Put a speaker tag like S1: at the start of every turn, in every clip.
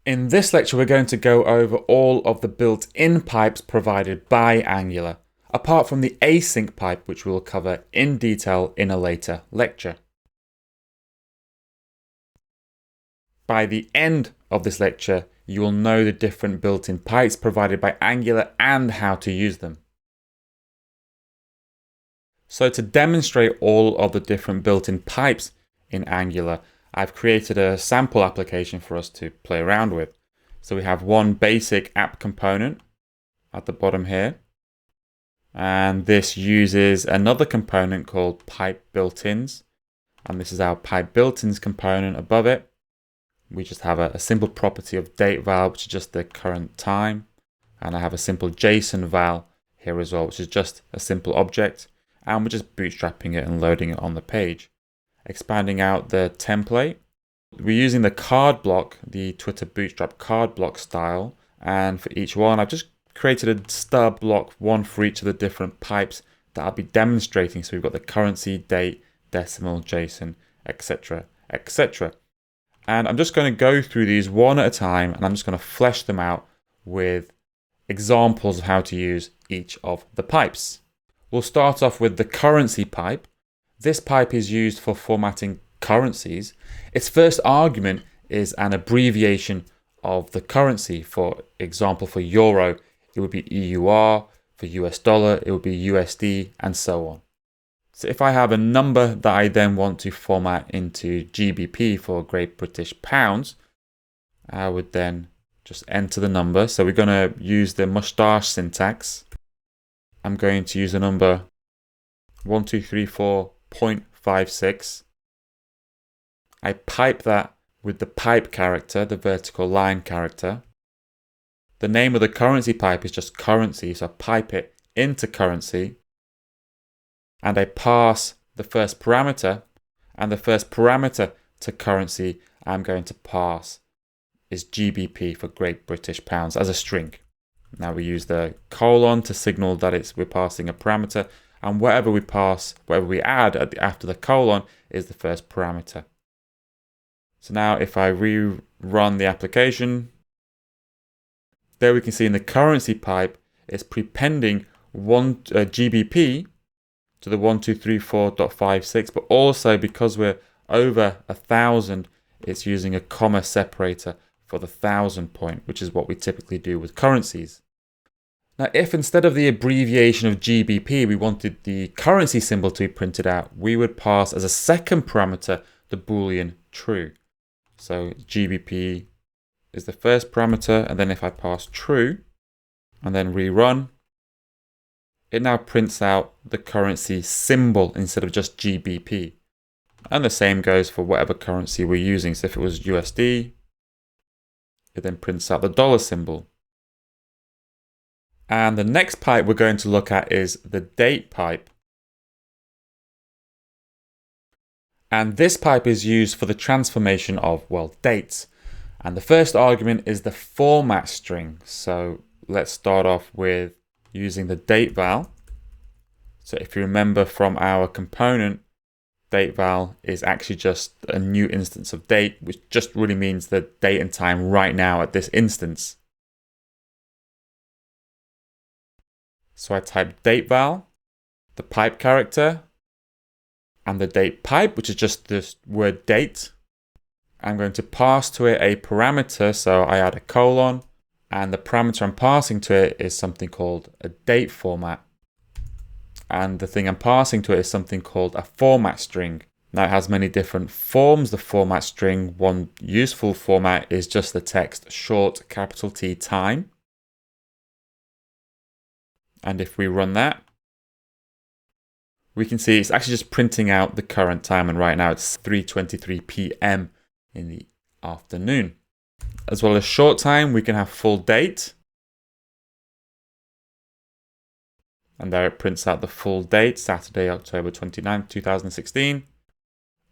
S1: In this lecture, we're going to go over all of the built-in pipes provided by Angular, apart from the async pipe, which we'll cover in detail in a later lecture. By the end of this lecture, you will know the different built-in pipes provided by Angular and how to use them. So to demonstrate all of the different built-in pipes in Angular, I've created a sample application for us to play around with. So we have one basic app component at the bottom here. And this uses another component called pipe built-ins. And this is our pipe built-ins component above it. We just have a simple property of date val, which is just the current time. And I have a simple JSON val here as well, which is just a simple object. And we're just bootstrapping it and loading it on the page. Expanding out the template, we're using the card block, the Twitter Bootstrap card block style. And for each one, I've just created a stub block, one for each of the different pipes that I'll be demonstrating. So we've got the currency, date, decimal, JSON, etc., etc. And I'm just going to go through these one at a time, and I'm just going to flesh them out with examples of how to use each of the pipes. We'll start off with the currency pipe. This pipe is used for formatting currencies. Its first argument is an abbreviation of the currency. For example, for euro, it would be EUR. For US dollar, it would be USD, and so on. So if I have a number that I then want to format into GBP for Great British Pounds, I would then just enter the number. So we're going to use the mustache syntax. I'm going to use the number 1234.56. I pipe that with the pipe character, the vertical line character. The name of the currency pipe is just currency, so I pipe it into currency. And I pass the first parameter, and the first parameter to currency I'm going to pass is GBP for Great British Pounds as a string. Now we use the colon to signal that we're passing a parameter, and whatever we add after the colon is the first parameter. So now if I rerun the application, there we can see in the currency pipe, it's prepending GBP to the 1234.56, but also because we're over 1,000, it's using a comma separator for the 1,000 point, which is what we typically do with currencies. Now, if instead of the abbreviation of GBP, we wanted the currency symbol to be printed out, we would pass as a second parameter the Boolean true. So GBP is the first parameter, and then if I pass true and then rerun, it now prints out the currency symbol instead of just GBP. And the same goes for whatever currency we're using. So if it was USD, it then prints out the dollar symbol. And the next pipe we're going to look at is the date pipe. And this pipe is used for the transformation of, well, dates. And the first argument is the format string. So let's start off with using the date val. So if you remember from our component, date val is actually just a new instance of date, which just really means the date and time right now at this instance. So I type date val, the pipe character, and the date pipe, which is just this word date. I'm going to pass to it a parameter, so I add a colon, and the parameter I'm passing to it is something called a date format. And the thing I'm passing to it is something called a format string. Now it has many different forms, the format string. One useful format is just the text short capital T time. And if we run that, we can see it's actually just printing out the current time, and right now it's 3:23 p.m. in the afternoon. As well as short time, we can have full date. And there it prints out the full date, Saturday, October 29th, 2016.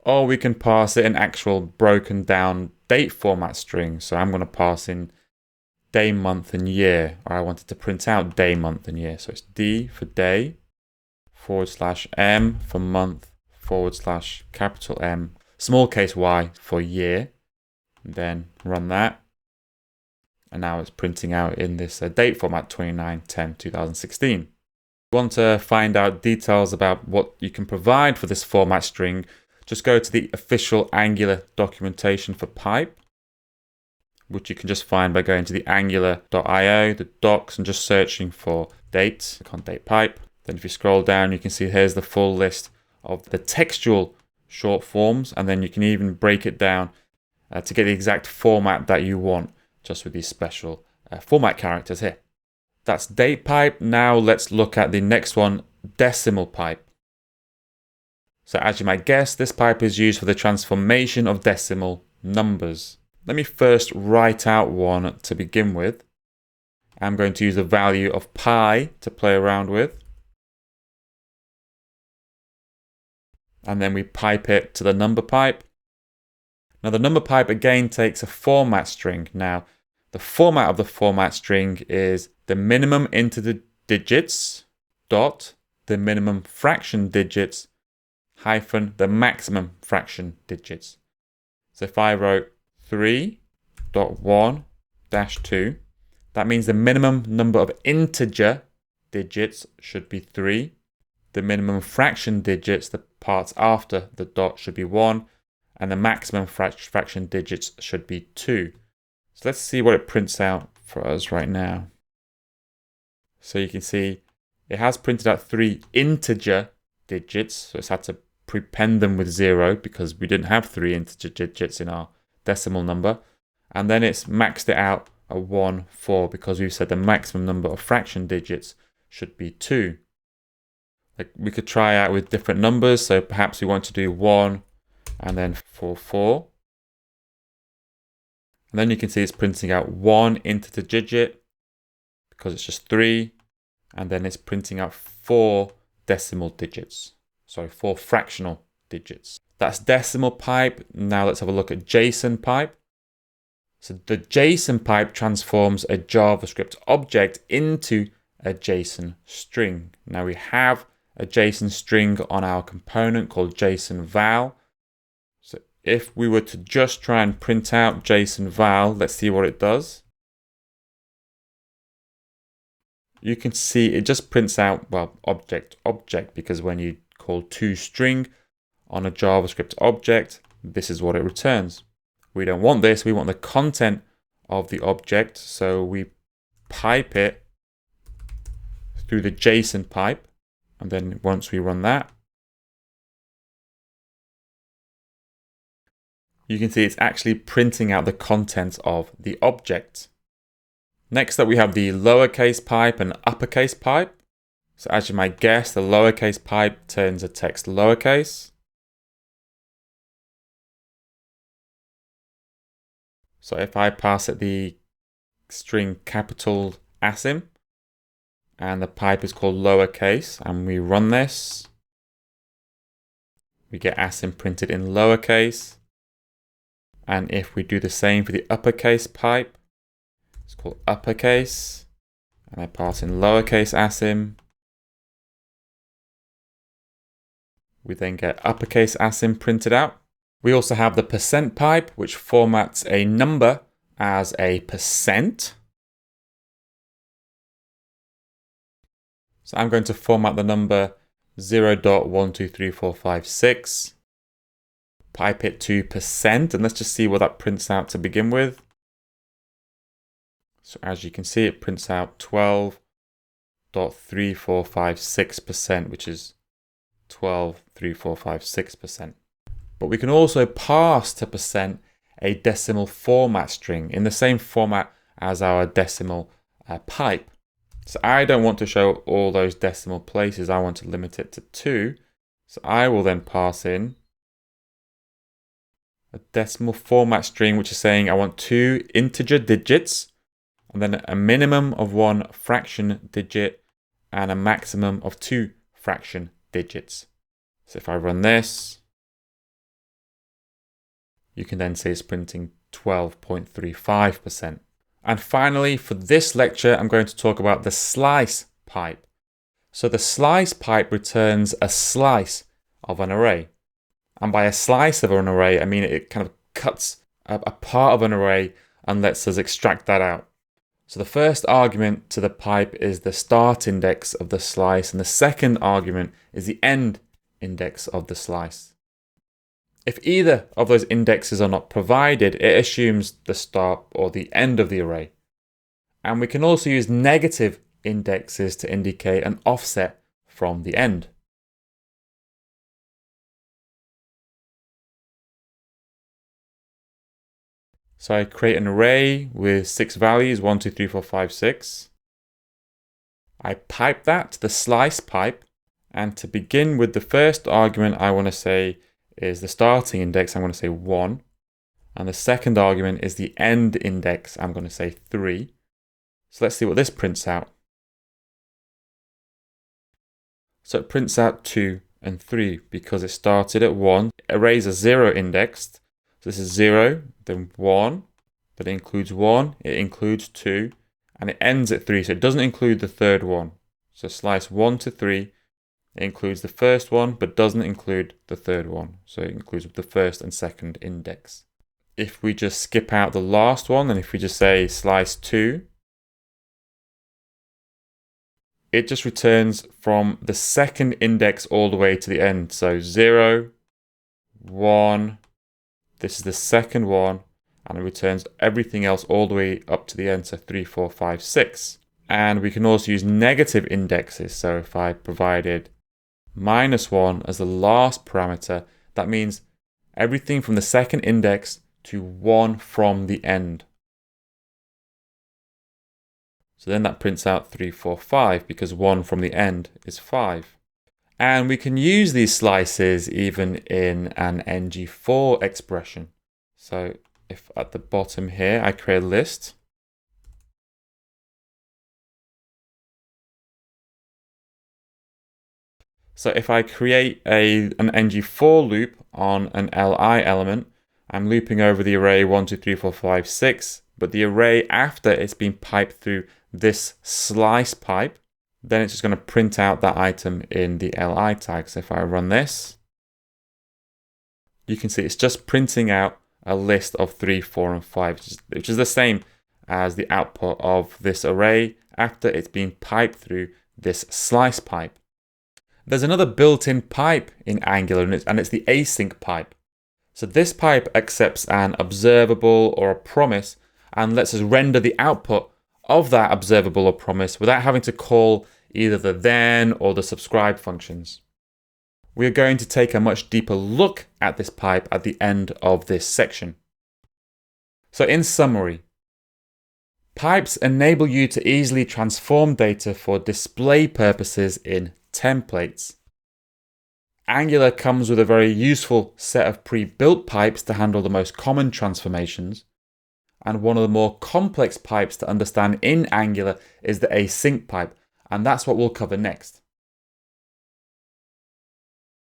S1: Or we can pass it an actual broken down date format string. So I'm going to pass in day, month, and year. Or I wanted to print out day, month, and year. So it's D for day, /M for month, /capital M, small case y for year. Then run that. And now it's printing out in this date format, 29/10/2016. If you want to find out details about what you can provide for this format string, just go to the official Angular documentation for pipe, which you can just find by going to the angular.io, the docs, and just searching for dates. Click on date pipe. Then if you scroll down, you can see here's the full list of the textual short forms, and then you can even break it down to get the exact format that you want, just with these special format characters here. That's date pipe. Now let's look at the next one, decimal pipe. So as you might guess, this pipe is used for the transformation of decimal numbers. Let me first write out one to begin with. I'm going to use the value of pi to play around with. And then we pipe it to the number pipe. Now the number pipe again takes a format string. Now the format of the format string is the minimum integer digits dot the minimum fraction digits hyphen the maximum fraction digits. So if I wrote 3.1-2, that means the minimum number of integer digits should be 3. The minimum fraction digits, the parts after the dot, should be 1. And the maximum fraction digits should be 2. So let's see what it prints out for us right now. So you can see it has printed out 3 integer digits. So it's had to prepend them with 0 because we didn't have 3 integer digits in our decimal number. And then it's maxed it out at 1, 4 because we've said the maximum number of fraction digits should be 2. Like we could try out with different numbers. So perhaps we want to do 1 and then 4, 4. And then you can see it's printing out 1 integer digit because it's just 3. And then it's printing out 4 decimal digits. Sorry, 4 fractional digits. That's decimal pipe. Now let's have a look at JSON pipe. So the JSON pipe transforms a JavaScript object into a JSON string. Now we have a JSON string on our component called JSON val. So if we were to just try and print out JSON val, let's see what it does. You can see it just prints out, well, object, because when you call toString on a JavaScript object, this is what it returns. We don't want this, we want the content of the object, so we pipe it through the JSON pipe, and then once we run that, you can see it's actually printing out the content of the object. Next up, we have the lowercase pipe and uppercase pipe. So as you might guess, the lowercase pipe turns a text lowercase. So if I pass it the string capital ASIM, and the pipe is called lowercase, and we run this, we get ASIM printed in lowercase. And if we do the same for the uppercase pipe, it's called uppercase, and I pass in lowercase ASIM, we then get uppercase ASIM printed out. We also have the percent pipe, which formats a number as a percent. So I'm going to format the number 0.123456, pipe it to percent, and let's just see what that prints out to begin with. So as you can see, it prints out 12.3456%, which is 12.3456%. But we can also pass to percent a decimal format string in the same format as our decimal pipe. So I don't want to show all those decimal places. I want to limit it to 2. So I will then pass in a decimal format string, which is saying I want 2 integer digits, and then a minimum of 1 fraction digit and a maximum of 2 fraction digits. So if I run this, you can then see it's printing 12.35%. And finally, for this lecture, I'm going to talk about the slice pipe. So the slice pipe returns a slice of an array. And by a slice of an array, I mean it kind of cuts a part of an array and lets us extract that out. So the first argument to the pipe is the start index of the slice, and the second argument is the end index of the slice. If either of those indexes are not provided, it assumes the start or the end of the array. And we can also use negative indexes to indicate an offset from the end. So I create an array with 6 values, 1, 2, 3, 4, 5, 6. I pipe that to the slice pipe, and to begin with, the first argument I want to say is the starting index. I'm going to say 1, and the second argument is the end index. I'm going to say 3. So let's see what this prints out. So it prints out 2 and 3 because it started at 1. Arrays are 0 indexed. So this is 0, then 1, but it includes 1, it includes 2, and it ends at 3, so it doesn't include the third one. So slice 1 to 3, it includes the first one, but doesn't include the third one. So it includes the first and second index. If we just skip out the last one, and if we just say slice 2, it just returns from the second index all the way to the end. So 0, 1, this is the second one, and it returns everything else all the way up to the end, so 3, 4, 5, 6. And we can also use negative indexes. So if I provided -1 as the last parameter, that means everything from the second index to 1 from the end. So then that prints out 3, 4, 5 because 1 from the end is 5. And we can use these slices even in an ngFor expression. So if at the bottom here, I create a list. So if I create an ngFor loop on an li element, I'm looping over the array 1, 2, 3, 4, 5, 6, but the array after it's been piped through this slice pipe, then it's just going to print out that item in the li tag. So if I run this, you can see it's just printing out a list of 3, 4, and 5, which is the same as the output of this array after it's been piped through this slice pipe. There's another built-in pipe in Angular, and it's the async pipe. So this pipe accepts an observable or a promise and lets us render the output of that observable or promise without having to call either the then or the subscribe functions. We are going to take a much deeper look at this pipe at the end of this section. So in summary, pipes enable you to easily transform data for display purposes in templates. Angular comes with a very useful set of pre-built pipes to handle the most common transformations. And one of the more complex pipes to understand in Angular is the async pipe, and that's what we'll cover next.